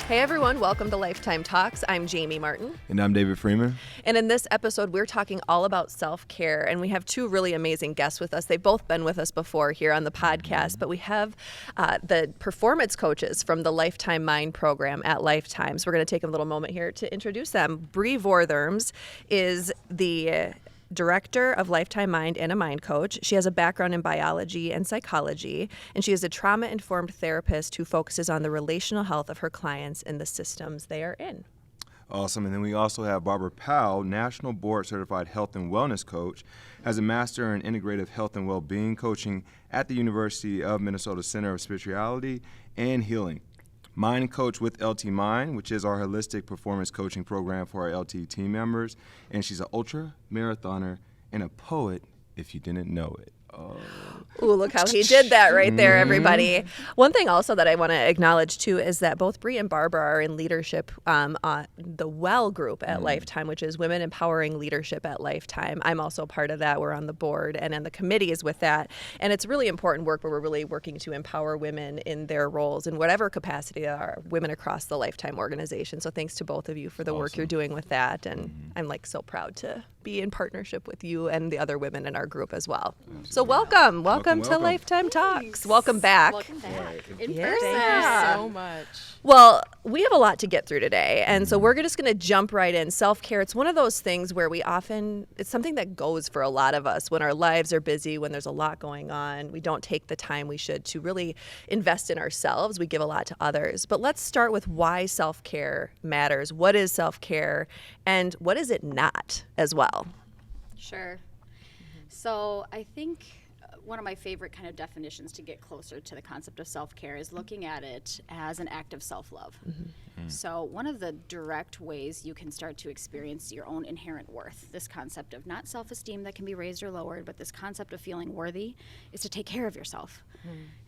Hey everyone, welcome to Lifetime Talks. I'm Jamie Martin. And I'm David Freeman. And in this episode, we're talking all about self-care. And we have two really amazing guests with us. They've both been with us before here on the podcast. But we have the performance coaches from the Lifetime Mind program at Lifetime. So we're going to take a little moment here to introduce them. Bree Vortherms is the director of Lifetime Mind and a mind coach. She has a background in biology and psychology, and she is a trauma-informed therapist who focuses on the relational health of her clients and the systems they are in. Awesome. And then we also have Barbara Powell, National Board Certified Health and Wellness Coach, has a Master in Integrative Health and Wellbeing Coaching at the University of Minnesota Center of Spirituality and Healing. Mind Coach with LT Mind, which is our holistic performance coaching program for our LT team members. And she's an ultra marathoner and a poet, if you didn't know it. Ooh, look how he did that right there, everybody. One thing also that I want to acknowledge, too, is that both Bree and Barbara are in leadership on the WELL group at Lifetime, which is Women Empowering Leadership at Lifetime. I'm also part of that. We're on the board and on the committees with that. And it's really important work where we're really working to empower women in their roles in whatever capacity there are, women across the Lifetime organization. So thanks to both of you for the work you're doing with that. And I'm like so proud to be in partnership with you and the other women in our group as well. So welcome to Lifetime Talks. Welcome back. Welcome back. In person. person. Thank you so much. Well, we have a lot to get through today, and so we're just going to jump right in. Self-care, it's one of those things where it's something that goes for a lot of us when our lives are busy, when there's a lot going on. We don't take the time we should to really invest in ourselves. We give a lot to others. But let's start with why self-care matters. What is self-care, and what is it not as well? Sure. So I think one of my favorite kind of definitions to get closer to the concept of self-care is looking at it as an act of self-love. So one of the direct ways you can start to experience your own inherent worth, this concept of not self-esteem that can be raised or lowered, but this concept of feeling worthy, is to take care of yourself.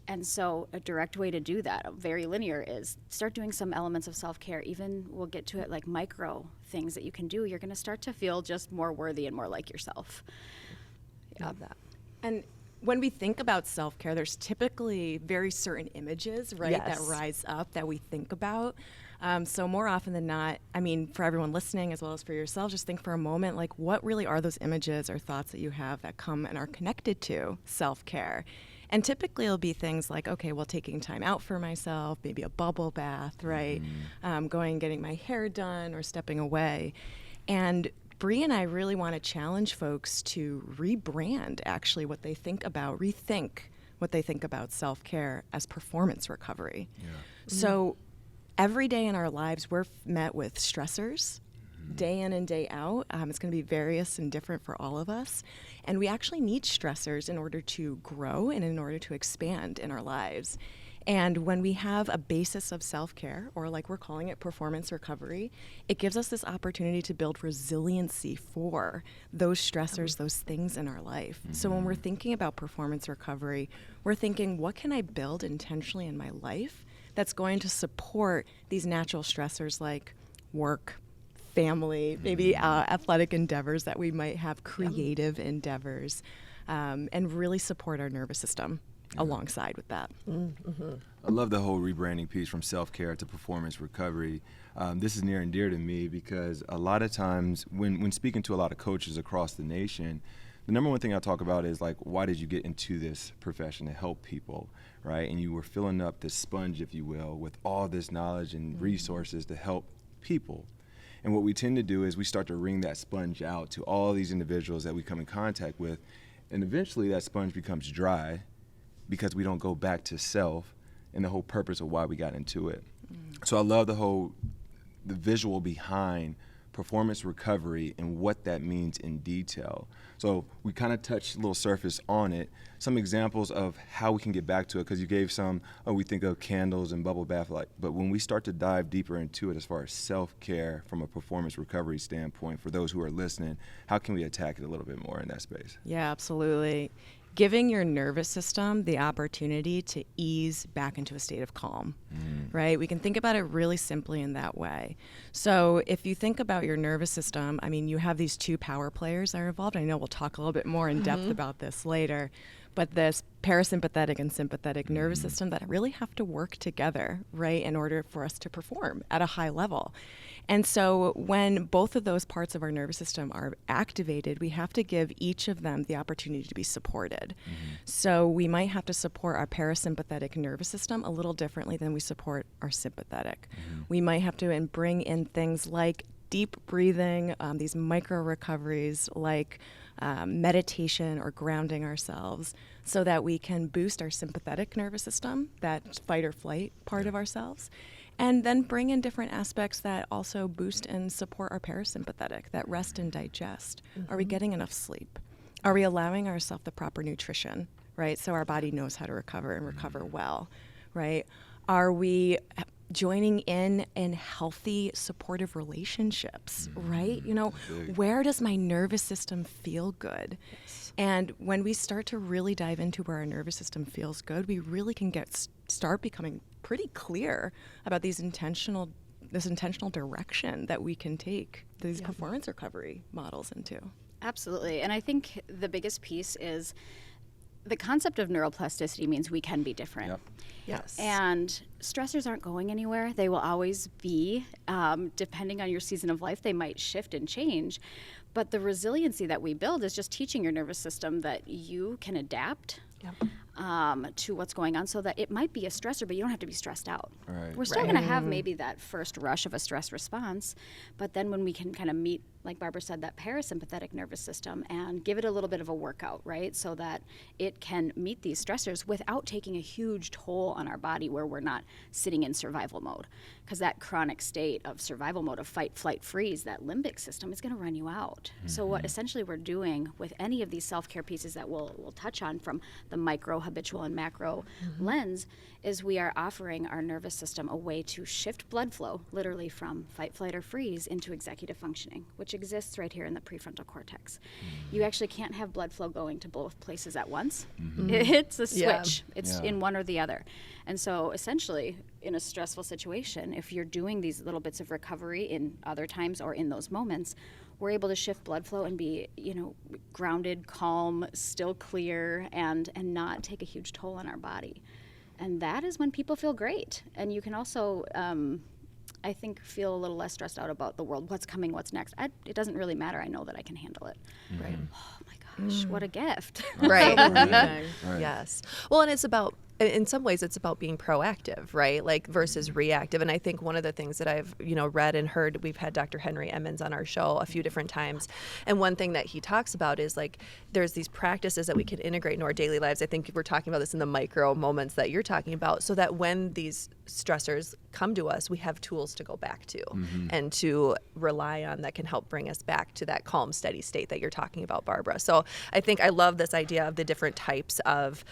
And so a direct way to do that, very linear, is start doing some elements of self-care. Even we'll get to it like micro things that you can do. You're going to start to feel just more worthy and more like yourself. Love that. And when we think about self-care, there's typically very certain images, right, Yes. that rise up that we think about. So more often than not, I mean, for everyone listening as well as for yourself, just think for a moment, like, what really are those images or thoughts that you have that come and are connected to self-care? And typically it'll be things like, okay, well, taking time out for myself, maybe a bubble bath, right? Going and getting my hair done or stepping away. And Bree and I really want to challenge folks to rebrand actually what they think about, rethink what they think about self-care as performance recovery. So every day in our lives, we're met with stressors, day in and day out. It's going to be various and different for all of us. And we actually need stressors in order to grow and in order to expand in our lives. And when we have a basis of self-care, or like we're calling it performance recovery, it gives us this opportunity to build resiliency for those stressors, those things in our life. So when we're thinking about performance recovery, we're thinking, what can I build intentionally in my life that's going to support these natural stressors like work, family, maybe athletic endeavors that we might have, creative endeavors, and really support our nervous system alongside with that. I love the whole rebranding piece from self-care to performance recovery. This is near and dear to me because a lot of times when speaking to a lot of coaches across the nation, the number one thing I talk about is like, why did you get into this profession to help people, right? And you were filling up this sponge, if you will, with all this knowledge and resources to help people. And what we tend to do is we start to wring that sponge out to all these individuals that we come in contact with, and eventually that sponge becomes dry because we don't go back to self and the whole purpose of why we got into it. So I love the visual behind performance recovery and what that means in detail. So we kind of touched a little surface on it. Some examples of how we can get back to it, because you gave some, we think of candles and bubble bath, but when we start to dive deeper into it as far as self-care from a performance recovery standpoint, for those who are listening, how can we attack it a little bit more in that space? Yeah, absolutely. Giving your nervous system the opportunity to ease back into a state of calm, right? We can think about it really simply in that way. So if you think about your nervous system, I mean, you have these two power players that are involved. I know we'll talk a little bit more in depth about this later, but this parasympathetic and sympathetic nervous system that really have to work together, right, in order for us to perform at a high level. And so when both of those parts of our nervous system are activated, we have to give each of them the opportunity to be supported. So we might have to support our parasympathetic nervous system a little differently than we support our sympathetic. We might have to bring in things like deep breathing, these micro recoveries like meditation or grounding ourselves, so that we can boost our sympathetic nervous system, that fight or flight part of ourselves, and then bring in different aspects that also boost and support our parasympathetic, that rest and digest. Are we getting enough sleep? Are we allowing ourselves the proper nutrition, right? So our body knows how to recover and recover well, right? Are we joining in healthy, supportive relationships, right? You know, where does my nervous system feel good? And when we start to really dive into where our nervous system feels good, we really can start becoming pretty clear about this intentional direction that we can take these performance recovery models into. Absolutely. And I think the biggest piece is the concept of neuroplasticity means we can be different. Yep. Yes. And stressors aren't going anywhere. They will always be. Depending on your season of life, they might shift and change. But the resiliency that we build is just teaching your nervous system that you can adapt to what's going on, so that it might be a stressor, but you don't have to be stressed out. Right. We're still going to have maybe that first rush of a stress response, but then when we can kind of meet, like Barbara said, that parasympathetic nervous system and give it a little bit of a workout, right, so that it can meet these stressors without taking a huge toll on our body where we're not sitting in survival mode. Because that chronic state of survival mode, of fight, flight, freeze, that limbic system is going to run you out. So what essentially we're doing with any of these self-care pieces that we'll touch on from the micro, habitual, and macro lens is we are offering our nervous system a way to shift blood flow, literally from fight, flight, or freeze into executive functioning, which exists right here in the prefrontal cortex. You actually can't have blood flow going to both places at once. It's a switch. It's in one or the other. And so essentially, in a stressful situation, if you're doing these little bits of recovery in other times or in those moments, we're able to shift blood flow and be, grounded, calm, still clear, and not take a huge toll on our body. And that is when people feel great. And you can also, I think, feel a little less stressed out about the world, what's coming, what's next. It doesn't really matter. I know that I can handle it. Right. Oh my gosh, what a gift. Right. Right. Yes. Well, and it's about, in some ways, it's about being proactive, right? Like versus reactive. And I think one of the things that I've, read and heard, we've had Dr. Henry Emmons on our show a few different times. And one thing that he talks about is like, there's these practices that we can integrate into our daily lives. I think we're talking about this in the micro moments that you're talking about, so that when these stressors come to us, we have tools to go back to and to rely on that can help bring us back to that calm, steady state that you're talking about, Barbara. So I think I love this idea of the different types of,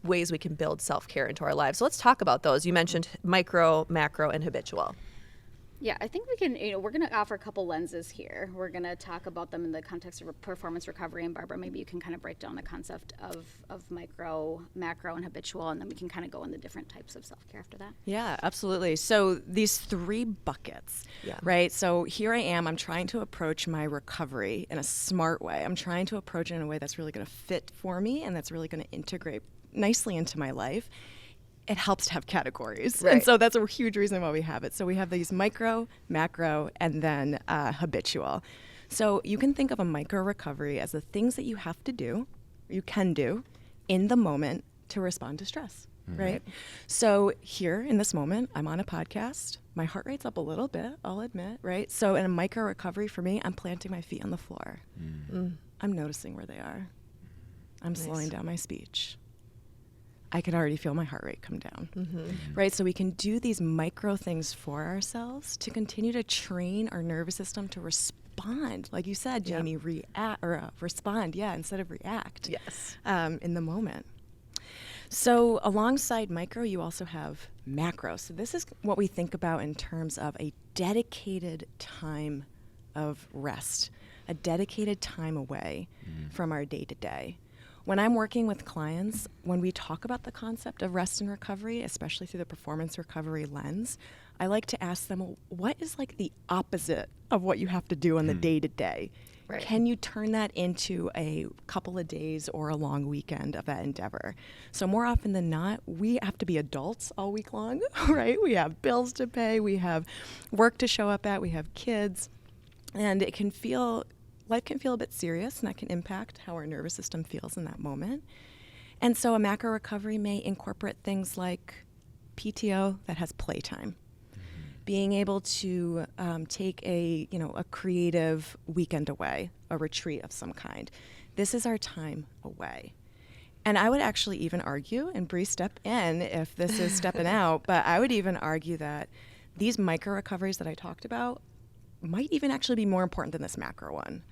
ways we can build self-care into our lives. So let's talk about those. You mentioned micro, macro, and habitual. Yeah, I think we can, we're going to offer a couple lenses here. We're going to talk about them in the context of performance recovery. And Barbara, maybe you can kind of break down the concept of micro, macro, and habitual, and then we can kind of go in the different types of self-care after that. Yeah, absolutely. So these three buckets, right? So here I am, I'm trying to approach my recovery in a smart way. I'm trying to approach it in a way that's really going to fit for me and that's really going to integrate nicely into my life. It helps to have categories. Right. And so that's a huge reason why we have it. So we have these micro, macro, and then habitual. So you can think of a micro recovery as the things that you have to do, you can do, in the moment to respond to stress, right? So here in this moment, I'm on a podcast. My heart rate's up a little bit, I'll admit, right? So in a micro recovery for me, I'm planting my feet on the floor. I'm noticing where they are. I'm slowing down my speech. I can already feel my heart rate come down, right? So we can do these micro things for ourselves to continue to train our nervous system to respond, like you said, Jamie, respond, instead of react. Yes. In the moment. So alongside micro, you also have macro. So this is what we think about in terms of a dedicated time of rest, a dedicated time away from our day-to-day. When I'm working with clients, when we talk about the concept of rest and recovery, especially through the performance recovery lens, I like to ask them, what is like the opposite of what you have to do on the day-to-day? Right. Can you turn that into a couple of days or a long weekend of that endeavor? So more often than not, we have to be adults all week long, right? We have bills to pay, we have work to show up at, we have kids, and life can feel a bit serious, and that can impact how our nervous system feels in that moment. And so a macro recovery may incorporate things like PTO that has playtime. Being able to take a creative weekend away, a retreat of some kind. This is our time away. And I would actually even argue, and Bree, step in if this is stepping out, but I would even argue that these micro recoveries that I talked about might even actually be more important than this macro one.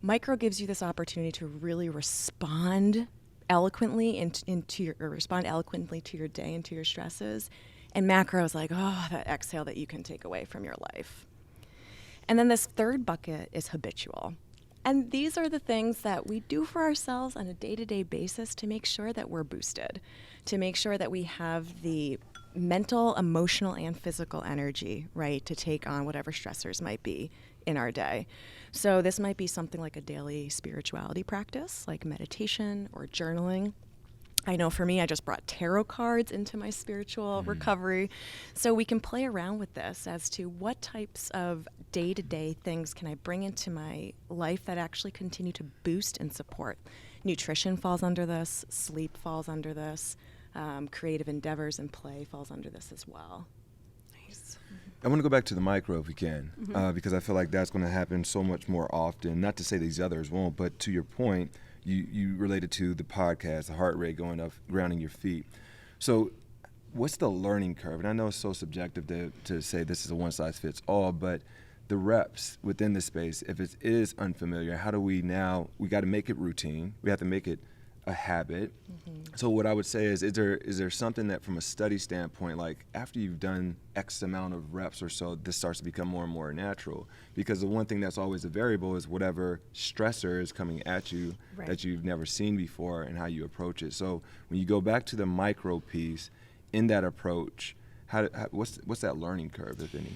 Micro gives you this opportunity to really respond eloquently respond eloquently to your day and to your stresses. And macro is like, oh, that exhale that you can take away from your life. And then this third bucket is habitual. And these are the things that we do for ourselves on a day-to-day basis to make sure that we're boosted, to make sure that we have the mental, emotional, and physical energy, right, to take on whatever stressors might be in our day. So this might be something like a daily spirituality practice, like meditation or journaling. I know for me, I just brought tarot cards into my spiritual recovery. So we can play around with this as to what types of day-to-day things can I bring into my life that actually continue to boost and support. Nutrition falls under this, sleep falls under this, creative endeavors and play falls under this as well. Nice. I want to go back to the micro if we can, because I feel like that's going to happen so much more often. Not to say these others won't, but to your point, you related to the podcast, the heart rate going up, grounding your feet. So what's the learning curve? And I know it's so subjective to say this is a one-size-fits-all, but the reps within the space, if it is unfamiliar, how do we got to make it routine. We have to make it a habit. So what I would say is there something that from a study standpoint, like after you've done X amount of reps or so, this starts to become more and more natural? Because the one thing that's always a variable is whatever stressor is coming at you that you've never seen before and how you approach it. So when you go back to the micro piece in that approach, what's that learning curve, if any?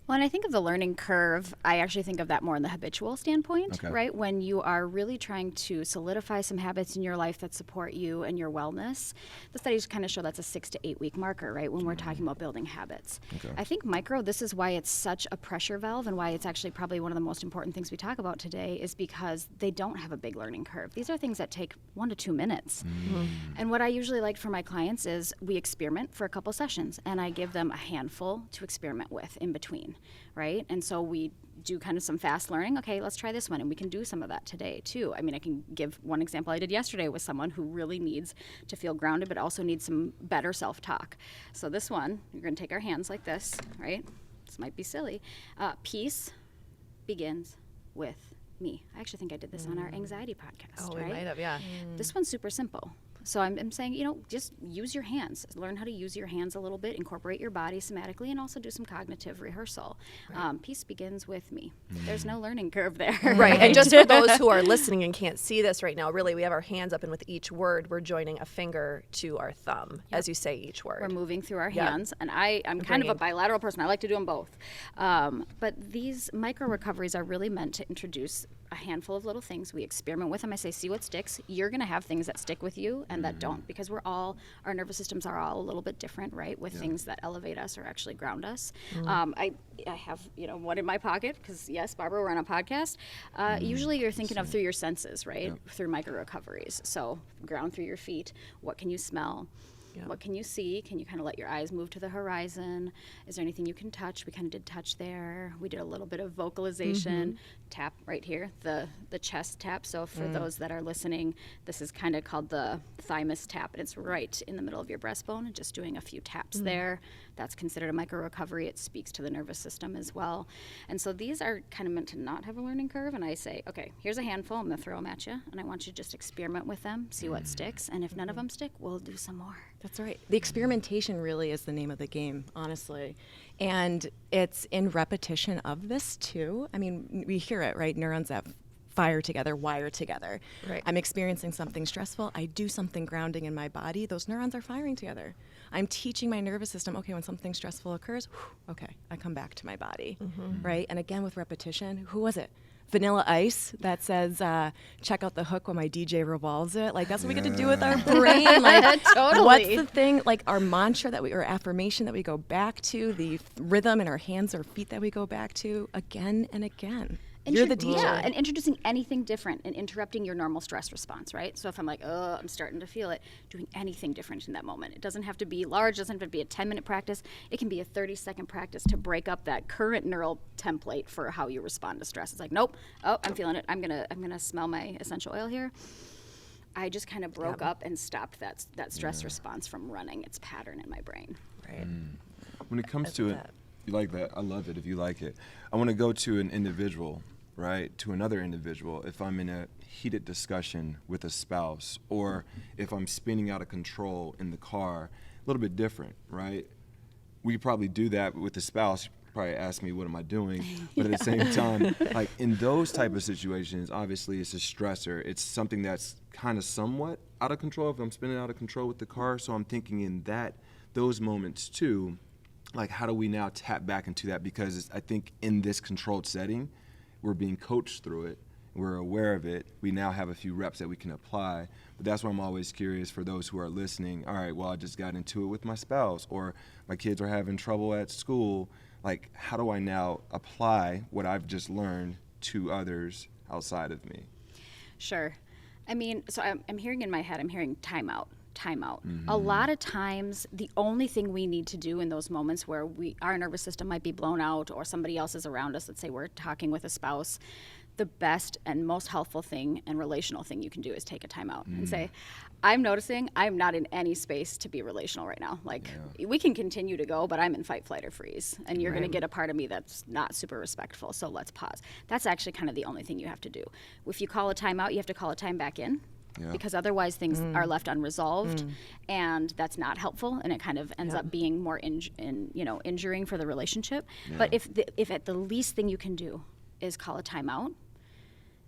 When I think of the learning curve, I actually think of that more in the habitual standpoint, Okay. right? When you are really trying to solidify some habits in your life that support you and your wellness, the studies kind of show that's a 6 to 8 week marker, right? When we're talking about building habits. Okay. I think micro, this is why it's such a pressure valve and why it's actually probably one of the most important things we talk about today is because they don't have a big learning curve. These are things that take 1 to 2 minutes. And what I usually like for my clients is we experiment for a couple sessions and I give them a handful to experiment with in between. Right? And so we do kind of some fast learning. Okay, let's try this one. And we can do some of that today too. I mean, I can give one example I did yesterday with someone who really needs to feel grounded, but also needs some better self-talk. So this one, you're going to take our hands like this, right? This might be silly. Peace begins with me. I actually think I did this on our anxiety podcast, Oh, right? we might have, yeah. This one's super simple. So I'm saying, just use your hands. Learn how to use your hands a little bit, incorporate your body somatically, and also do some cognitive rehearsal. Peace begins with me. There's no learning curve there. Right. And just for those who are listening and can't see this right now, really, we have our hands up, and with each word, we're joining a finger to our thumb as you say each word. We're moving through our Yep. hands, and I'm kind of a bilateral person. I like to do them both. But these micro recoveries are really meant to introduce a handful of little things. We experiment with them. I say, see what sticks. You're going to have things that stick with you and that don't, because our nervous systems are all a little bit different, right? With things that elevate us or actually ground us. I have, one in my pocket because yes, Barbara, we're on a podcast. Usually you're thinking of through your senses, right? Through micro recoveries. So ground through your feet. What can you smell? Yeah. What can you see? Can you kind of let your eyes move to the horizon? Is there anything you can touch? We kind of did touch there. We did a little bit of vocalization. Tap right here, the chest tap. So for those that are listening, this is kind of called the thymus tap, and it's right in the middle of your breastbone, and just doing a few taps there. That's considered a micro recovery. It speaks to the nervous system as well. And so these are kind of meant to not have a learning curve. And I say, okay, here's a handful. I'm going to throw them at you, and I want you to just experiment with them, see what sticks. And if none of them stick, we'll do some more. That's right. The experimentation really is the name of the game, honestly. And it's in repetition of this, too. I mean, we hear it, right? Neurons that fire together, wire together. Right. I'm experiencing something stressful. I do something grounding in my body. Those neurons are firing together. I'm teaching my nervous system, okay, when something stressful occurs, okay, I come back to my body, right? And again, with repetition, who was it? Vanilla Ice that says, check out the hook when my DJ revolves it. Like, that's what we get to do with our brain. Like, Totally. what's the thing, like our mantra or affirmation that we go back to, the rhythm in our hands or feet that we go back to again and again. You're the DJ. Yeah, and introducing anything different and interrupting your normal stress response, right? So if I'm like, oh, I'm starting to feel it, doing anything different in that moment. It doesn't have to be large, doesn't have to be a 10-minute practice. It can be a 30-second practice to break up that current neural template for how you respond to stress. It's like, nope, oh, I'm feeling it. I'm gonna smell my essential oil here. I just kind of broke up and stopped that stress response from running its pattern in my brain. Right. When it comes to it, you like that? I love it if you like it. I want to go to an individual, right? To another individual. If I'm in a heated discussion with a spouse, or if I'm spinning out of control in the car, a little bit different, right? We probably do that with the spouse. Probably ask me, what am I doing? But at the same time, like in those type of situations, obviously it's a stressor. It's something that's kind of somewhat out of control if I'm spinning out of control with the car. So I'm thinking in those moments too, like how do we now tap back into that? Because I think in this controlled setting, we're being coached through it. We're aware of it. We now have a few reps that we can apply. But that's why I'm always curious for those who are listening. All right, well, I just got into it with my spouse, or my kids are having trouble at school. Like, how do I now apply what I've just learned to others outside of me? Sure. I mean, so I'm hearing in my head, I'm hearing timeout. A lot of times, the only thing we need to do in those moments where our nervous system might be blown out or somebody else is around us, let's say we're talking with a spouse, the best and most helpful thing and relational thing you can do is take a timeout and say, I'm noticing I'm not in any space to be relational right now. Like, we can continue to go, but I'm in fight, flight, or freeze. And you're going to get a part of me that's not super respectful, so let's pause. That's actually kind of the only thing you have to do. If you call a timeout, you have to call a time back in. Yeah. Because otherwise things are left unresolved, and that's not helpful, and it kind of ends up being more injuring for the relationship. Yeah. But if at the least thing you can do is call a timeout,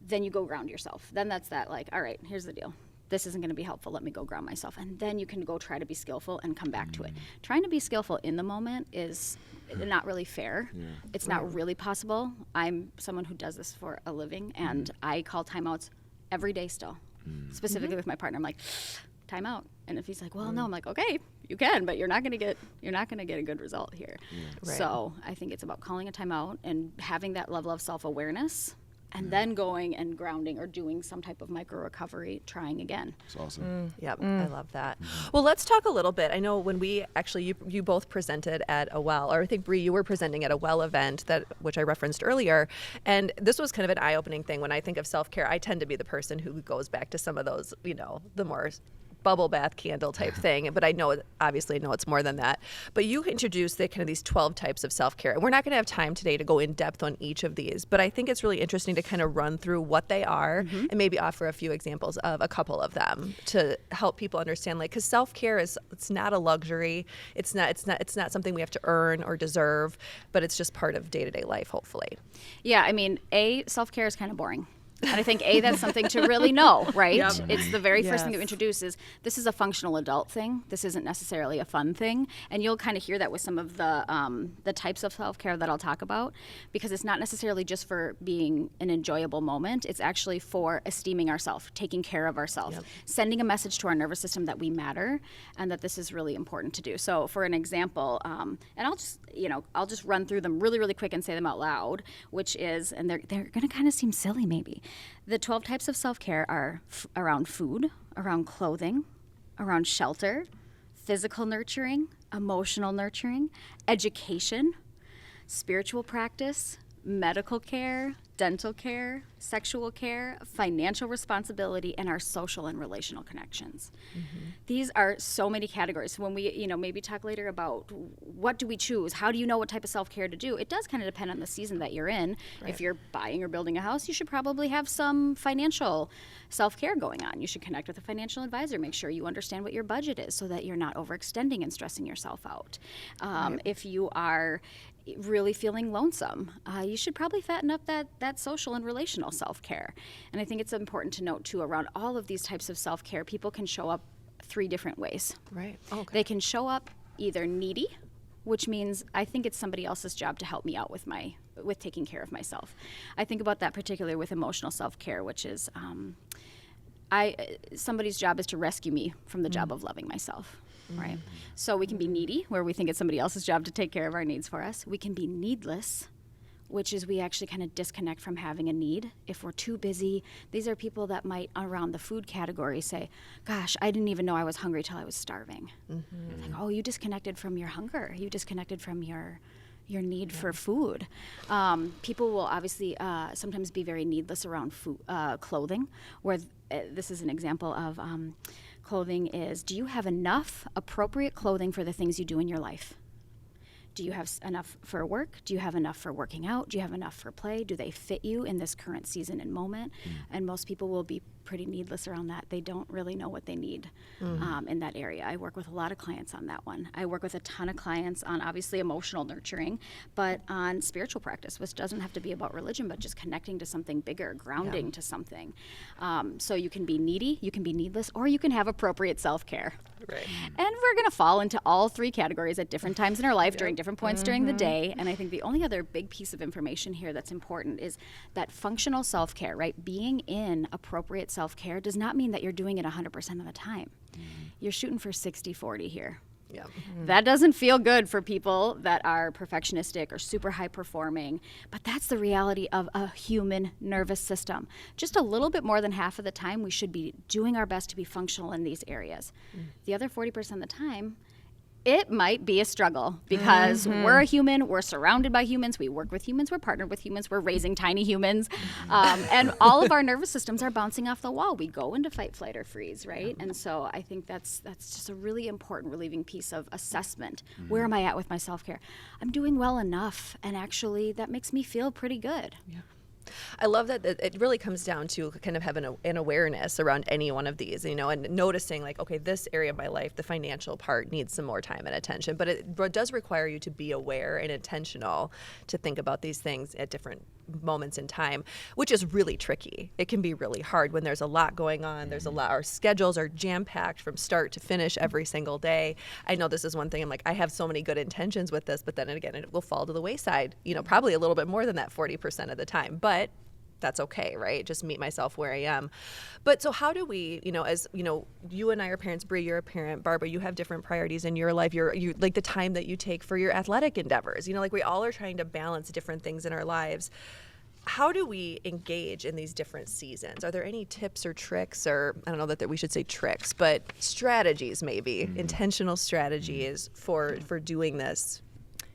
then you go ground yourself. Then that's that, like, all right, here's the deal. This isn't going to be helpful. Let me go ground myself. And then you can go try to be skillful and come back to it. Trying to be skillful in the moment is not really fair. Yeah. It's not really possible. I'm someone who does this for a living, and I call timeouts every day still. Specifically with my partner, I'm like, time out. And if he's like, well, no, I'm like, okay, you can, but you're not going to get a good result here. Yeah. Right. So I think it's about calling a timeout and having that level of self-awareness, and then going and grounding or doing some type of micro recovery, trying again. That's awesome. Yep, I love that. Well, let's talk a little bit. I know when we actually, you both presented at a WELL, or I think Bree, you were presenting at a WELL event which I referenced earlier, and this was kind of an eye-opening thing. When I think of self-care, I tend to be the person who goes back to some of those, the more bubble bath candle type thing, but obviously know it's more than that. But you introduced these 12 types of self-care, and we're not going to have time today to go in depth on each of these, but I think it's really interesting to kind of run through what they are and maybe offer a few examples of a couple of them to help people understand, because self-care it's not a luxury, it's not something we have to earn or deserve, but it's just part of day-to-day life, hopefully. Yeah, I mean, self-care is kind of boring. And I think, that's something to really know, right? Yep. It's the very first thing that we introduce is this is a functional adult thing. This isn't necessarily a fun thing. And you'll kind of hear that with some of the types of self-care that I'll talk about, because it's not necessarily just for being an enjoyable moment. It's actually for esteeming ourselves, taking care of ourselves, sending a message to our nervous system that we matter and that this is really important to do. So for an example, and I'll just run through them really, really quick and say them out loud, which is, and they're going to kind of seem silly maybe. The 12 types of self-care are around food, around clothing, around shelter, physical nurturing, emotional nurturing, education, spiritual practice, medical care, dental care, sexual care, financial responsibility, and our social and relational connections. These are so many categories. When we, maybe talk later about what do we choose, how do you know what type of self-care to do, it does kind of depend on the season that you're in. Right. If you're buying or building a house, you should probably have some financial self-care going on. You should connect with a financial advisor, make sure you understand what your budget is so that you're not overextending and stressing yourself out. If you are really feeling lonesome, you should probably fatten up that social and relational self-care. And I think it's important to note too, around all of these types of self-care, people can show up 3 different ways. Right. Okay. They can show up either needy, which means I think it's somebody else's job to help me out with taking care of myself. I think about that particularly with emotional self-care, which is somebody's job is to rescue me from the job of loving myself, right? So we can be needy, where we think it's somebody else's job to take care of our needs for us. We can be needless, which is we actually kind of disconnect from having a need. If we're too busy, these are people that might, around the food category, say, gosh, I didn't even know I was hungry till I was starving. Like, oh, you disconnected from your hunger. You disconnected from your need for food. People will obviously sometimes be very needless around food, clothing, where this is an example of clothing is, do you have enough appropriate clothing for the things you do in your life? Do you have enough for work? Do you have enough for working out? Do you have enough for play? Do they fit you in this current season and moment? And most people will be pretty needless around that. They don't really know what they need in that area. I work with a lot of clients on that one. I work with a ton of clients on obviously emotional nurturing, but on spiritual practice, which doesn't have to be about religion, but just connecting to something bigger, grounding to something. So you can be needy, you can be needless, or you can have appropriate self-care. Right. And we're going to fall into all three categories at different times in our life during different points during the day. And I think the only other big piece of information here that's important is that functional self-care, right? Being in appropriate self-care does not mean that you're doing it 100% of the time. You're shooting for 60-40 here. Yeah. That doesn't feel good for people that are perfectionistic or super high performing, but that's the reality of a human nervous system. Just a little bit more than half of the time, we should be doing our best to be functional in these areas. The other 40% of the time, it might be a struggle because we're a human, we're surrounded by humans, we work with humans, we're partnered with humans, we're raising tiny humans, and all of our nervous systems are bouncing off the wall. We go into fight, flight, or freeze, right? And so I think that's just a really important relieving piece of assessment. Where am I at with my self-care? I'm doing well enough, and actually that makes me feel pretty good. Yeah. I love that it really comes down to kind of having an awareness around any one of these, you know, and noticing like, okay, this area of my life, the financial part needs some more time and attention, but it does require you to be aware and intentional to think about these things at different moments in time, which is really tricky. It can be really hard when there's a lot going on. There's a lot, our schedules are jam-packed from start to finish every single day. I know this is one thing, I'm like, I have so many good intentions with this, but then again, it will fall to the wayside, you know, probably a little bit more than that 40% of the time, but that's okay, right? Just meet myself where I am. But so how do we, you know, as, you know, you and I are parents, Bree, you're a parent, Barbara, you have different priorities in your life. You like the time that you take for your athletic endeavors, you know, like we all are trying to balance different things in our lives. How do we engage in these different seasons? Are there any tips or tricks, or I don't know that we should say tricks, but strategies maybe, intentional strategies for doing this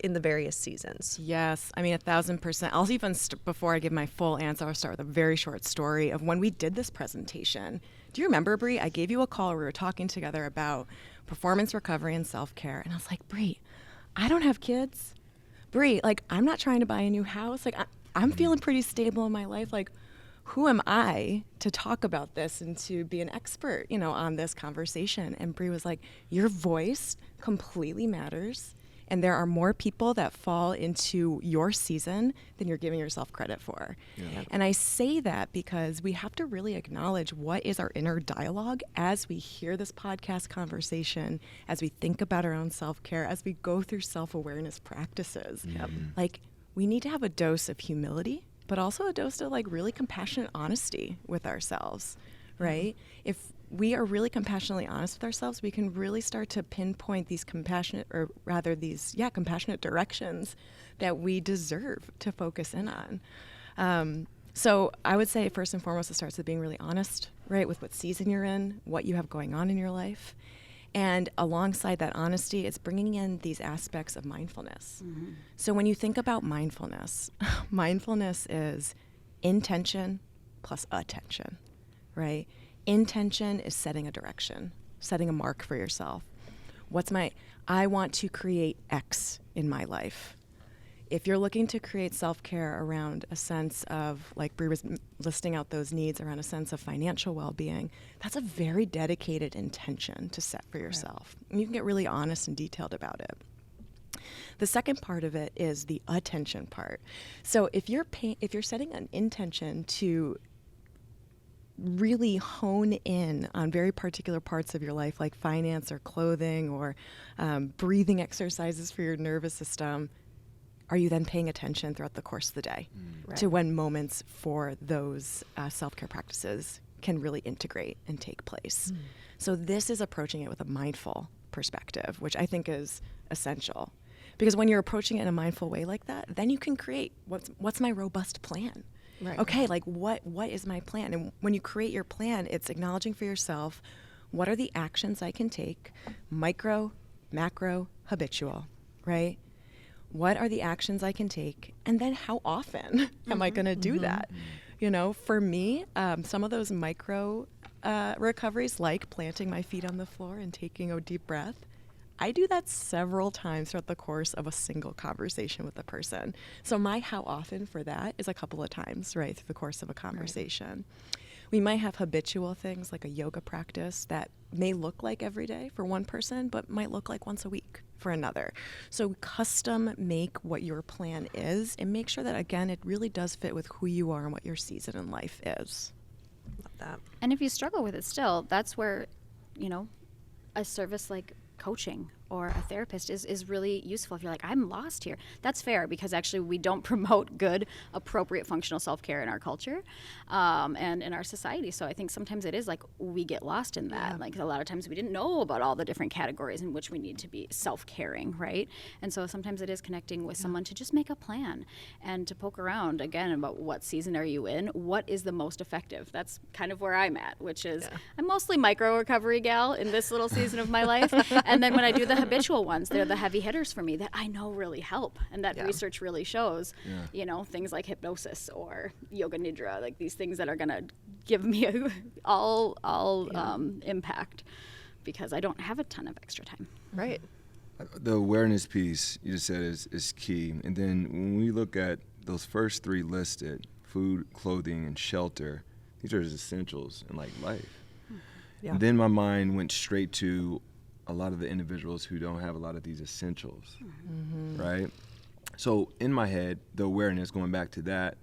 in the various seasons? Yes, I mean 1,000%. I'll even before I give my full answer, I'll start with a very short story of when we did this presentation. Do you remember, Bree? I gave you a call. We were talking together about performance recovery and self-care, and I was like, Bree, I don't have kids. Bree, like I'm not trying to buy a new house. Like I'm feeling pretty stable in my life. Like, who am I to talk about this and to be an expert, you know, on this conversation? And Bree was like, your voice completely matters. And there are more people that fall into your season than you're giving yourself credit for. Yeah. And I say that because we have to really acknowledge what is our inner dialogue as we hear this podcast conversation, as we think about our own self-care, as we go through self-awareness practices. Yep. Like, we need to have a dose of humility, but also a dose of like really compassionate honesty with ourselves, right? If we are really compassionately honest with ourselves, we can really start to pinpoint these compassionate directions that we deserve to focus in on. So I would say first and foremost, it starts with being really honest, right, with what season you're in, what you have going on in your life. And alongside that honesty, it's bringing in these aspects of mindfulness. So when you think about mindfulness, mindfulness is intention plus attention, right? Intention is setting a direction, setting a mark for yourself. I want to create X in my life. If you're looking to create self-care around a sense of, like Bree was listing out those needs, around a sense of financial well-being, that's a very dedicated intention to set for yourself. Right. And you can get really honest and detailed about it. The second part of it is the attention part. So if you're setting an intention to really hone in on very particular parts of your life, like finance or clothing or breathing exercises for your nervous system, are you then paying attention throughout the course of the day to when moments for those self-care practices can really integrate and take place? So this is approaching it with a mindful perspective, which I think is essential. Because when you're approaching it in a mindful way like that, then you can create what's my robust plan? Right. Okay, like what is my plan? And when you create your plan, it's acknowledging for yourself, what are the actions I can take, micro, macro, habitual, right? What are the actions I can take? And then how often am I going to do that? You know, for me, some of those micro recoveries, like planting my feet on the floor and taking a deep breath, I do that several times throughout the course of a single conversation with a person. So my how often for that is a couple of times, right, through the course of a conversation. Right. We might have habitual things like a yoga practice that may look like every day for one person, but might look like once a week for another. So custom make what your plan is and make sure that, again, it really does fit with who you are and what your season in life is. Love that. And if you struggle with it still, that's where, you know, a service like coaching or a therapist is really useful. If you're like, I'm lost here, that's fair, because actually we don't promote good, appropriate functional self-care in our culture and in our society. So I think sometimes it is like we get lost in that. Like a lot of times we didn't know about all the different categories in which we need to be self-caring, right? And so sometimes it is connecting with someone to just make a plan and to poke around again about what season are you in, what is the most effective. That's kind of where I'm at, which is I'm mostly micro recovery gal in this little season of my life. And then when I do the habitual ones, they're the heavy hitters for me that I know really help, and that research really shows, you know, things like hypnosis or yoga nidra, like these things that are going to give me all impact, because I don't have a ton of extra time. Right. The awareness piece you just said is key. And then when we look at those first three listed, food, clothing, and shelter, these are essentials in like life. Yeah. And then my mind went straight to a lot of the individuals who don't have a lot of these essentials, right? So in my head, the awareness, going back to that,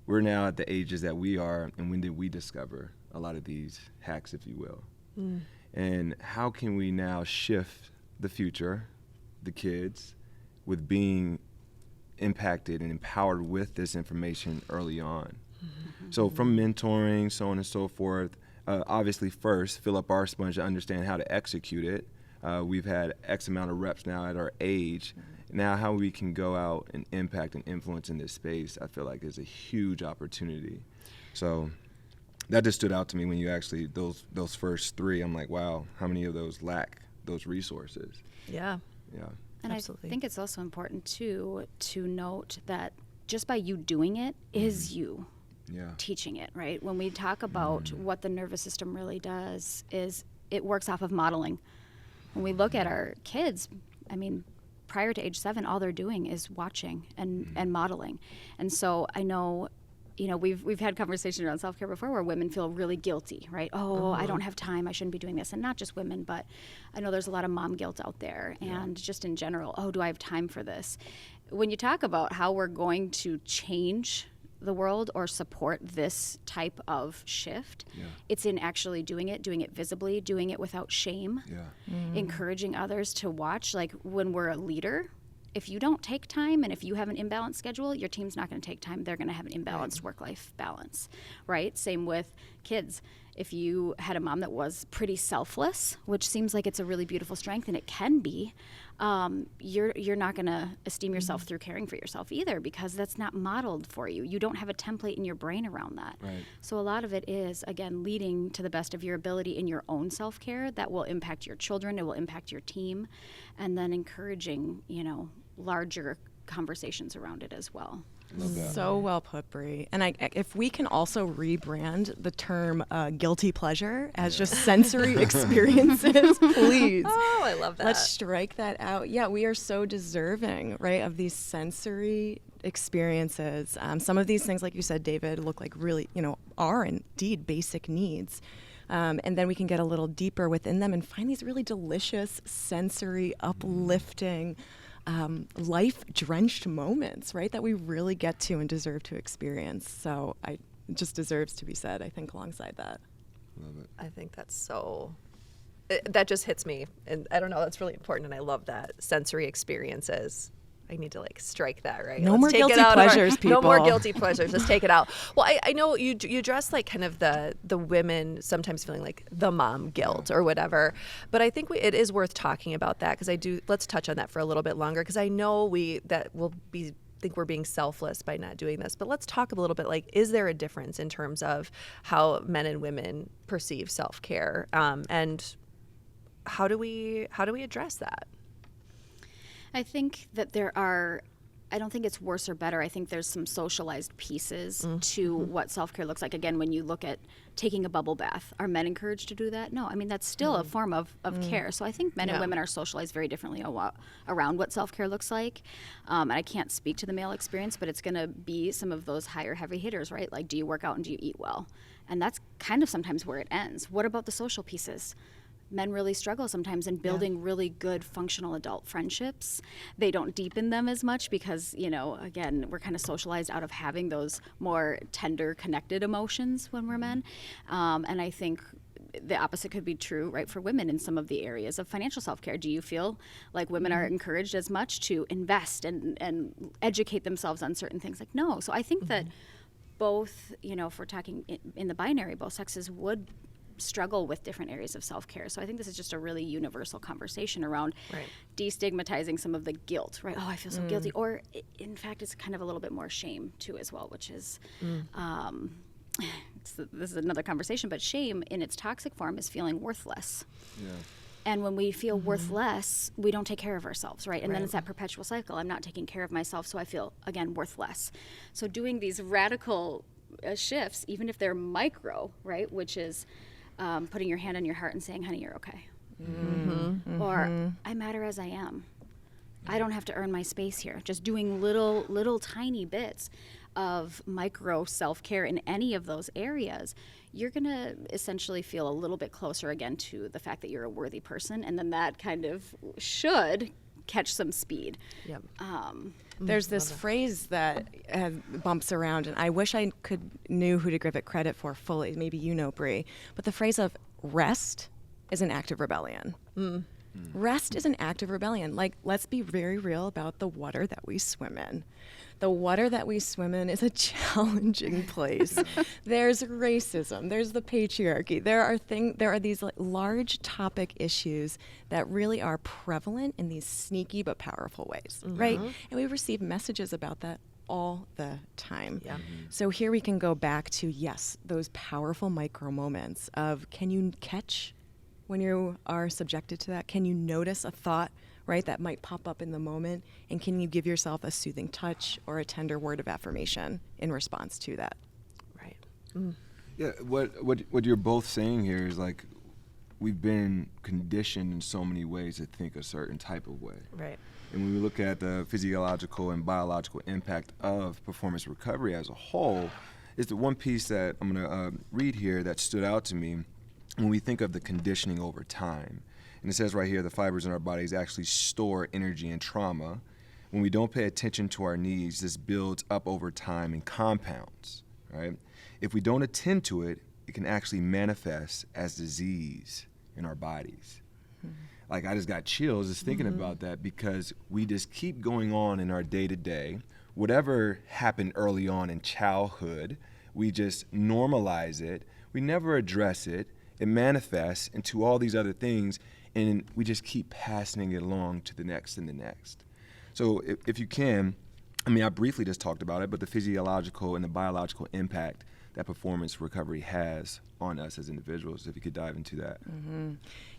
we're now at the ages that we are, and when did we discover a lot of these hacks, if you will? And how can we now shift the future, the kids, with being impacted and empowered with this information early on? So from mentoring, so on and so forth, obviously first, fill up our sponge to understand how to execute it. We've had X amount of reps now at our age. Now how we can go out and impact and influence in this space, I feel like is a huge opportunity. So that just stood out to me when you actually, those first three, I'm like, wow, how many of those lack those resources? Yeah. Yeah. And Absolutely. I think it's also important to note that just by you doing it is you teaching it, right? When we talk about what the nervous system really does is it works off of modeling. When we look at our kids, I mean, prior to age 7, all they're doing is watching and modeling. And so I know, you know, we've had conversations around self-care before where women feel really guilty, right? Oh, I don't have time, I shouldn't be doing this. And not just women, but I know there's a lot of mom guilt out there, and just in general, oh, do I have time for this? When you talk about how we're going to change the world or support this type of shift, it's in actually doing it visibly, doing it without shame, encouraging others to watch. Like when we're a leader, if you don't take time and if you have an imbalanced schedule, your team's not going to take time. They're going to have an imbalanced work-life balance, right? Same with kids. If you had a mom that was pretty selfless, which seems like it's a really beautiful strength, and it can be, you're not going to esteem yourself through caring for yourself either, because that's not modeled for you. You don't have a template in your brain around that. Right. So a lot of it is, again, leading to the best of your ability in your own self-care that will impact your children, it will impact your team, and then encouraging, you know, larger conversations around it as well. Love that. So well put, Bree. And if we can also rebrand the term guilty pleasure as just sensory experiences, please. Oh, I love that. Let's strike that out. Yeah, we are so deserving, right, of these sensory experiences. Some of these things, like you said, David, look like really, you know, are indeed basic needs. And then we can get a little deeper within them and find these really delicious, sensory, uplifting, life-drenched moments, right, that we really get to and deserve to experience. So just deserves to be said, I think, alongside that. Love it. I think that's that just hits me. And I don't know, that's really important. And I love that sensory experiences. I need to strike that, right? No Let's more take it guilty out of pleasures, No more people. guilty pleasures. Just take it out. Well, I know you address kind of the women sometimes feeling like the mom guilt or whatever, but I think it is worth talking about that because let's touch on that for a little bit longer because I know think we're being selfless by not doing this, but let's talk a little bit is there a difference in terms of how men and women perceive self-care, and how do we address that? I think that I don't think it's worse or better. I think there's some socialized pieces to what self-care looks like. Again, when you look at taking a bubble bath, are men encouraged to do that? No. I mean, that's still a form of care. So I think men and women are socialized very differently around what self-care looks like. And I can't speak to the male experience, but it's going to be some of those higher heavy hitters, right? Like, do you work out and do you eat well? And that's kind of sometimes where it ends. What about the social pieces? Men really struggle sometimes in building really good functional adult friendships. They don't deepen them as much because, again, we're kind of socialized out of having those more tender, connected emotions when we're men. And I think the opposite could be true, right, for women in some of the areas of financial self-care. Do you feel like women are encouraged as much to invest and educate themselves on certain things? Like, no. So I think that both, if we're talking in the binary, both sexes would struggle with different areas of self-care. So I think this is just a really universal conversation around destigmatizing some of the guilt, right? Oh, I feel so guilty. Or in fact, it's kind of a little bit more shame too as well, which is, this is another conversation, but shame in its toxic form is feeling worthless. Yeah. And when we feel worthless, we don't take care of ourselves, right? And then it's that perpetual cycle. I'm not taking care of myself, so I feel, again, worthless. So doing these radical shifts, even if they're micro, right, which is putting your hand on your heart and saying, honey, you're okay. Or I matter as I am. I don't have to earn my space here. Just doing little tiny bits of micro self-care in any of those areas, you're going to essentially feel a little bit closer again to the fact that you're a worthy person. And then that kind of should catch some speed. Yep. There's this phrase that bumps around, and I wish I knew who to give it credit for fully. Maybe you know, Bree. But the phrase of rest is an act of rebellion. Rest is an act of rebellion. Let's be very real about the water that we swim in. The water that we swim in is a challenging place. There's racism. There's the patriarchy. There are these large topic issues that really are prevalent in these sneaky but powerful ways, right? And we receive messages about that all the time. Yeah. So here we can go back to, yes, those powerful micro moments of, can you catch when you are subjected to that? Can you notice a thought, right, that might pop up in the moment? And can you give yourself a soothing touch or a tender word of affirmation in response to that? Right. Yeah, what you're both saying here is we've been conditioned in so many ways to think a certain type of way. Right. And when we look at the physiological and biological impact of performance recovery as a whole, is the one piece that I'm going to read here that stood out to me when we think of the conditioning over time. And it says right here, the fibers in our bodies actually store energy and trauma. When we don't pay attention to our needs, this builds up over time and compounds, right? If we don't attend to it, it can actually manifest as disease in our bodies. I just got chills just thinking about that because we just keep going on in our day-to-day. Whatever happened early on in childhood, we just normalize it. We never address it. It manifests into all these other things, and we just keep passing it along to the next and the next. So if you can, I briefly just talked about it, but the physiological and the biological impact that performance recovery has on us as individuals, if you could dive into that.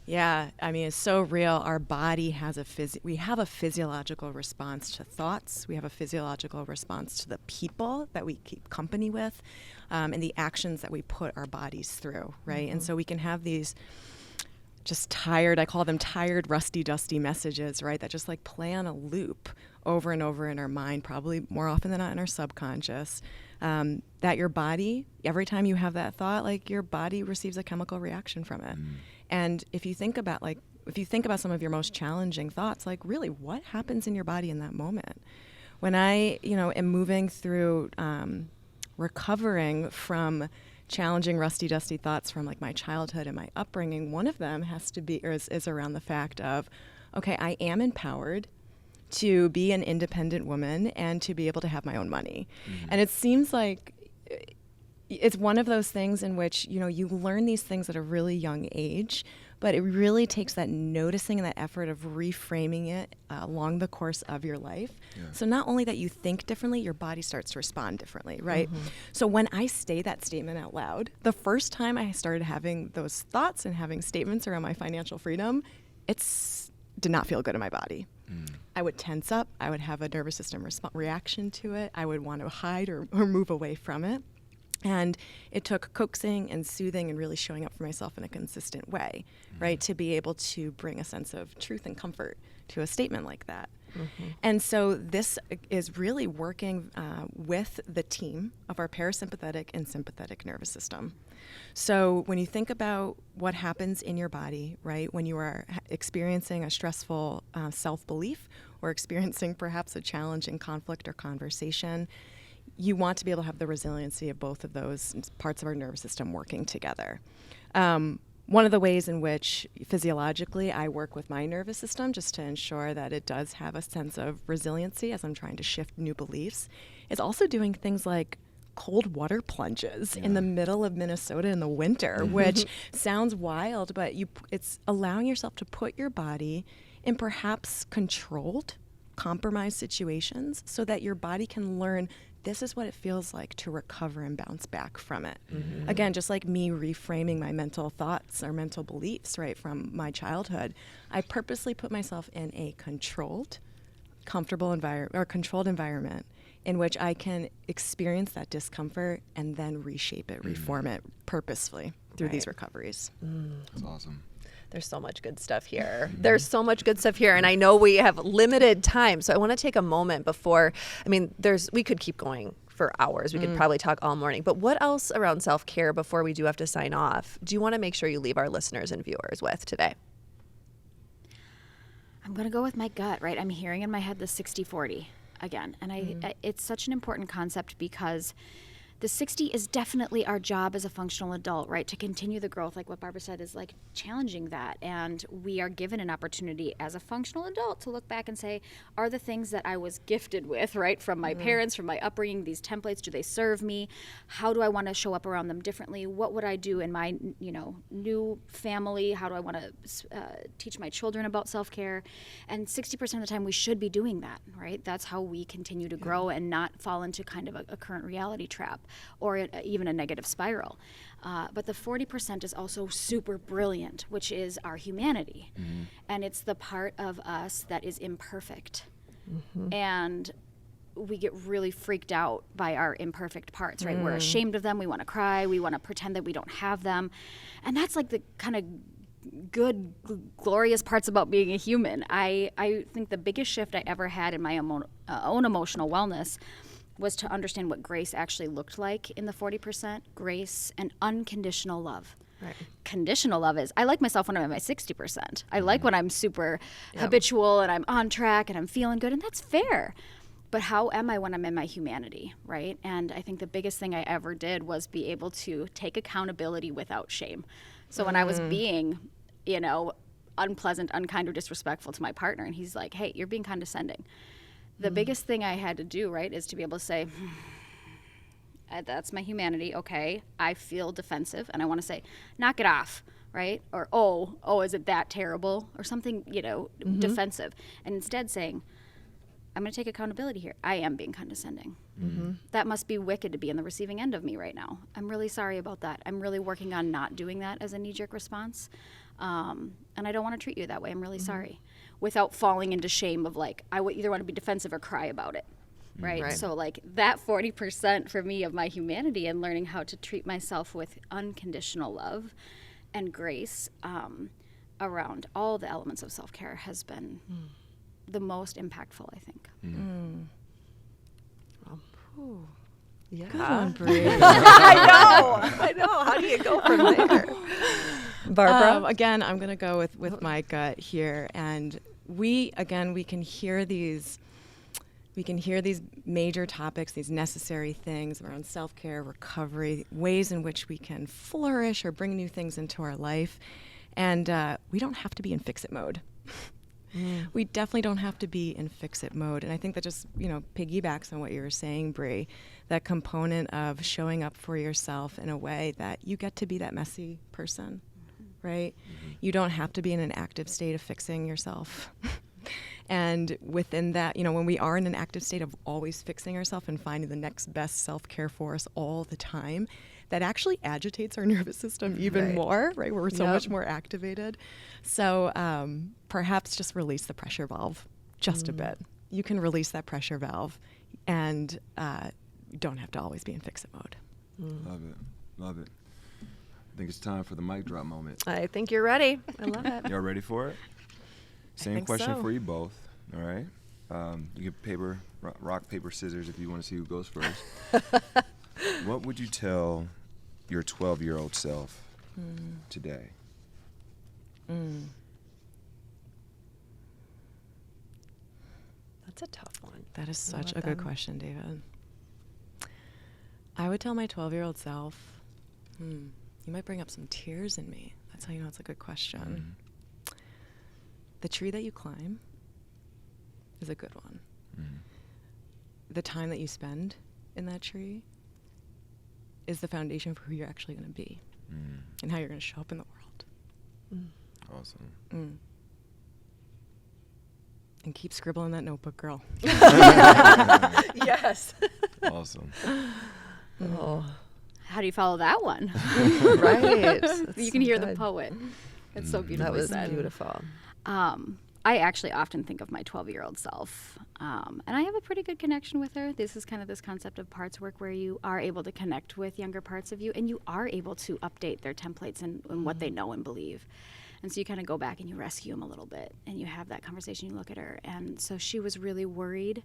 Yeah, it's so real. Our body has we have a physiological response to thoughts. We have a physiological response to the people that we keep company with, and the actions that we put our bodies through, right? And so we can have these just tired, I call them tired, rusty, dusty messages, right? That just play on a loop over and over in our mind, probably more often than not in our subconscious. That your body, every time you have that thought, your body receives a chemical reaction from it. And if you think about some of your most challenging thoughts, really what happens in your body in that moment? When I, am moving through recovering from challenging rusty dusty thoughts from like my childhood and my upbringing, one of them has to be, or is around the fact of, okay, I am empowered to be an independent woman and to be able to have my own money. And it seems like it's one of those things in which, you know, you learn these things at a really young age, but it really takes that noticing and that effort of reframing it along the course of your life. Yeah. So not only that you think differently, your body starts to respond differently, right? So when I say that statement out loud, the first time I started having those thoughts and having statements around my financial freedom, did not feel good in my body. I would tense up. I would have a nervous system reaction to it. I would want to hide or move away from it. And it took coaxing and soothing and really showing up for myself in a consistent way, right, to be able to bring a sense of truth and comfort to a statement like that. And so this is really working with the team of our parasympathetic and sympathetic nervous system. So when you think about what happens in your body, right, when you are experiencing a stressful self-belief or experiencing perhaps a challenging conflict or conversation, you want to be able to have the resiliency of both of those parts of our nervous system working together. One of the ways in which physiologically I work with my nervous system just to ensure that it does have a sense of resiliency as I'm trying to shift new beliefs is also doing things like cold water plunges in the middle of Minnesota in the winter, which sounds wild, but it's allowing yourself to put your body in perhaps controlled, compromised situations so that your body can learn this is what it feels like to recover and bounce back from it. Again, just like me reframing my mental thoughts or mental beliefs, right, from my childhood, I purposely put myself in a controlled, comfortable environment or controlled environment in which I can experience that discomfort and then reshape it, reform it purposefully through these recoveries. That's awesome. There's so much good stuff here. There's so much good stuff here. And I know we have limited time. So I want to take a moment before, we could keep going for hours. We could probably talk all morning. But what else around self-care before we do have to sign off do you want to make sure you leave our listeners and viewers with today? I'm going to go with my gut, right? I'm hearing in my head the 60-40 again. And it's such an important concept because the 60 is definitely our job as a functional adult, right? To continue the growth, like what Barbara said, is like challenging that. And we are given an opportunity as a functional adult to look back and say, are the things that I was gifted with, right? From my parents, from my upbringing, these templates, do they serve me? How do I want to show up around them differently? What would I do in my, new family? How do I want to teach my children about self-care? And 60% of the time we should be doing that, right? That's how we continue to grow and not fall into kind of a current reality trap or even a negative spiral. But the 40% is also super brilliant, which is our humanity. And it's the part of us that is imperfect. And we get really freaked out by our imperfect parts, right? We're ashamed of them. We want to cry. We want to pretend that we don't have them. And that's like the kind of good, glorious parts about being a human. I think the biggest shift I ever had in my own emotional wellness was to understand what grace actually looked like in the 40%, grace and unconditional love. Right. Conditional love is, I like myself when I'm at my 60%. I like when I'm super habitual and I'm on track and I'm feeling good, and that's fair. But how am I when I'm in my humanity, right? And I think the biggest thing I ever did was be able to take accountability without shame. So when I was being, unpleasant, unkind, or disrespectful to my partner, and he's like, hey, you're being condescending. The biggest thing I had to do, right, is to be able to say, that's my humanity, okay, I feel defensive, and I want to say, knock it off, right? Or, oh, is it that terrible? Or something, defensive. And instead saying, I'm going to take accountability here. I am being condescending. That must be wicked to be in the receiving end of me right now. I'm really sorry about that. I'm really working on not doing that as a knee-jerk response. And I don't want to treat you that way. I'm really sorry. Without falling into shame of like, I would either want to be defensive or cry about it. Right? So like that 40% for me of my humanity and learning how to treat myself with unconditional love and grace around all the elements of self-care has been the most impactful, I think. Yeah. Good one, Bree. I know. How do you go from there? Barbara? Again, I'm going to go with my gut here. And we can hear these we can hear these major topics, these necessary things around self-care, recovery, ways in which we can flourish or bring new things into our life. And we don't have to be in fix-it mode. We definitely don't have to be in fix-it mode. And I think that just, piggybacks on what you were saying, Bree, that component of showing up for yourself in a way that you get to be that messy person, right? You don't have to be in an active state of fixing yourself. And within that, when we are in an active state of always fixing ourselves and finding the next best self-care for us all the time, that actually agitates our nervous system even more, right? We're so much more activated. So perhaps just release the pressure valve just a bit. You can release that pressure valve and you don't have to always be in fix-it mode. Love it. Love it. I think it's time for the mic drop moment. I think you're ready. I love it. Y'all ready for it? Same think question so. for you both. All right. You get rock, paper, scissors if you want to see who goes first. What would you tell your 12-year-old self today? That's a tough one. That is such a good question, David. I would tell my 12-year-old self, you might bring up some tears in me. That's how you know it's a good question. The tree that you climb is a good one. The time that you spend in that tree is the foundation for who you're actually going to be and how you're going to show up in the world. Awesome. And keep scribbling that notebook, girl. Yes. Awesome. Oh, How do you follow that one? right. You can hear the poet. It's so That beautifully was said. beautiful. I actually often think of my 12-year-old self, and I have a pretty good connection with her. This is kind of this concept of parts work where you are able to connect with younger parts of you, and you are able to update their templates and what they know and believe. And so you kind of go back and you rescue them a little bit, and you have that conversation, you look at her. And so she was really worried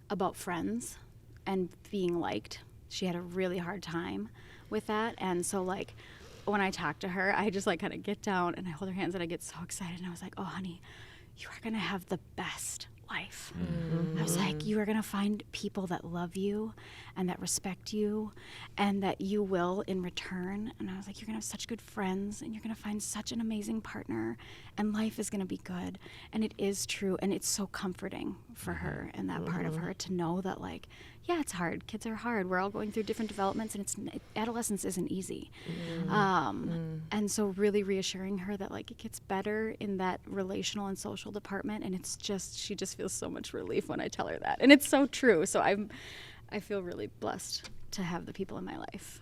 about friends and being liked. She had a really hard time with that. And so, like, when I talk to her, I just, like, kind of get down and I hold her hands and I get so excited. And I was like, oh, honey, you are going to have the best life. I was like, you are going to find people that love you and that respect you and that you will in return. And I was like, you're going to have such good friends and you're going to find such an amazing partner and life is going to be good. And it is true. And it's so comforting for her and that part of her to know that, like, yeah, it's hard. Kids are hard. We're all going through different developments, and adolescence isn't easy. And so really reassuring her that, like, it gets better in that relational and social department, and it's just, she just feels so much relief when I tell her that. And it's so true. So I feel really blessed to have the people in my life.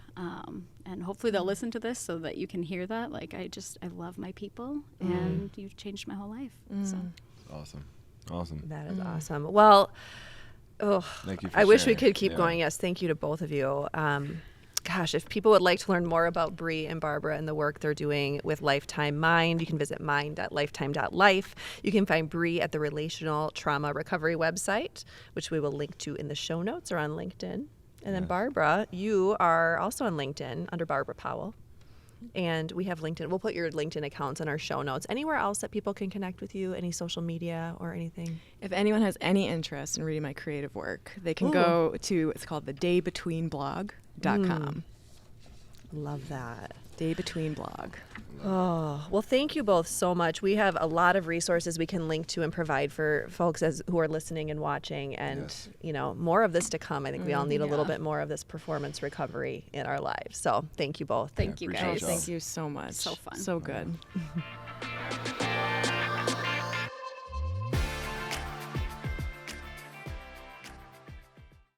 And hopefully they'll listen to this so that you can hear that. Like, I love my people, and you've changed my whole life. So. Awesome. Awesome. That is awesome. Well, Thank you for I wish we sharing. could keep Yeah. going. Yes, thank you to both of you. Gosh, if people would like to learn more about Bree and Barbara and the work they're doing with Lifetime Mind, you can visit mind.lifetime.life. You can find Bree at the Relational Trauma Recovery website, which we will link to in the show notes or on LinkedIn. And then Yes. Barbara, you are also on LinkedIn under Barbara Powell. And we have LinkedIn. We'll put your LinkedIn accounts in our show notes. Anywhere else that people can connect with you? Any social media or anything? If anyone has any interest in reading my creative work, they can go to, it's called the daybetweenblog.com. Love that. Daybetween blog. Oh, well, thank you both so much. We have a lot of resources we can link to and provide for folks who are listening and watching, and Yes. more of this to come. I think we all need a little bit more of this performance recovery in our lives. So thank you both. Thank you, appreciate guys. y'all. Thank you so much. So fun. So good.